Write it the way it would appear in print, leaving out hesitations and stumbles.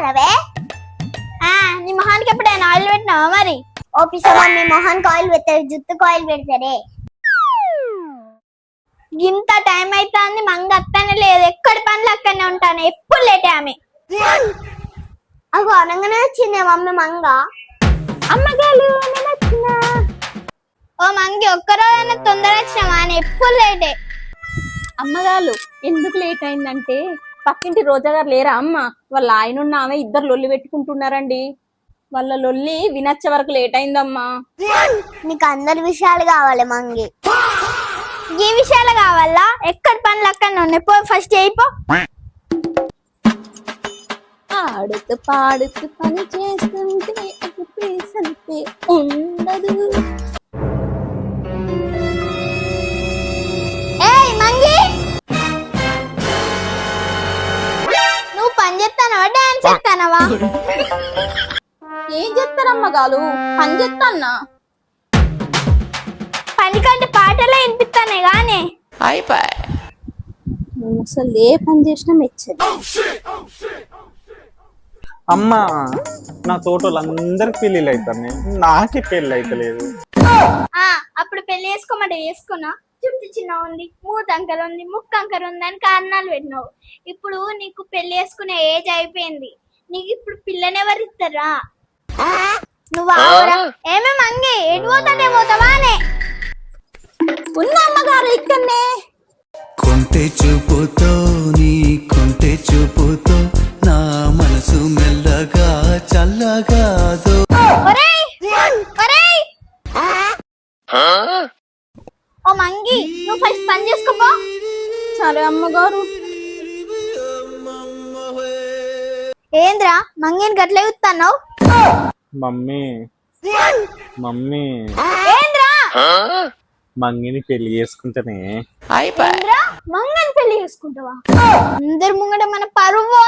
చేస్తున్నావే? నీ మొహానికి ఎప్పుడైనా ఆయిల్ పెట్టినావా మరి? ఓ పిసవా, మీ మొహానికి ఆయిల్ పెట్టారు, జుట్టుకు ఆయిల్ పెడతారే. ఇంత టైం అవుతుంది, మంగ అత్తనే లేదు. ఎక్కడి పనులు అక్కడనే ఉంటాను, ఎప్పుడు లేటే ఆమె. అగో అనగానే వచ్చిందే మమ్మీ మంగ. అమ్మగారు నేను వచ్చినా. ఓ మంగి, ఒక్కరోజైనా తొందర వచ్చినావా అని? ఎప్పుడు లేటే. అమ్మగారు ఎందుకు లేట్ అయిందంటే పక్కింటి రోజా గారు లేరా అమ్మ, వాళ్ళ ఆయన ఉన్న ఆమె ఇద్దరు లొల్లి పెట్టుకుంటున్నారండి. వాళ్ళ లొల్లి వినచ్చే వరకు లేట్ అయిందమ్మా. నీకు అందరి విషయాలు కావాలి మంగి. ఈ విషయాలు కావాలా? ఎక్కడి పనులు అక్కడ ఉన్నాయి, పో ఫస్ట్ అయిపో. ఆడుతూ పాడుతూ పని చేస్తుంటే సంతే ఉండదు. ఏయ్ మంగి, నువ్వు పని చేస్తానవా డాన్స్ చేస్తానవా? ఏం చేస్తారమ్మ గాలు? పని చేస్తాన్నా. పని కంటే పాటలే వినిపిస్తానే గానే. నువ్వు అసలు ఏ పని చేసినా మెచ్చదు. అమ్మా, నా తోటలు అందరికి పెళ్ళిళ్ళు అవుతాయి, నాకే పెళ్ళి అయితలేదు. అప్పుడు పెళ్లి చేసుకోమంటే వేసుకున్నా. చుట్టూ చిన్న ఉంది, మూతంకర ఉంది, ముక్కంకర ఉంది అని కారణాలు పెట్టినావు. ఇప్పుడు నీకు పెళ్లి చేసుకునే ఏజ్ అయిపోయింది. నీకు ఇప్పుడు పిల్లనెవరు ఇస్తారా? నువ్వు ఏమే మంగి, ఎటు పోతానే పోతావా అనే ఉన్న అమ్మగారు ఇక్కడనే. కొంటె చూపుతో నీ కొంటె చూపుతో నా మనసు మెల్లగా చల్లగాదో. ఓ మంగి, నువ్వు ఫస్ట్ పని చేసుకోపో. సరే అమ్మగారు. ఏంద్రా మంగిని గట్ల చూస్తున్నావు? మమ్మీ మమ్మీ, ఏంద్రా మంగిని పెళ్లి చేసుకుంటేనే మంగని పెళ్లి చేసుకుంటావా? అందరు ముంగట మన పరువు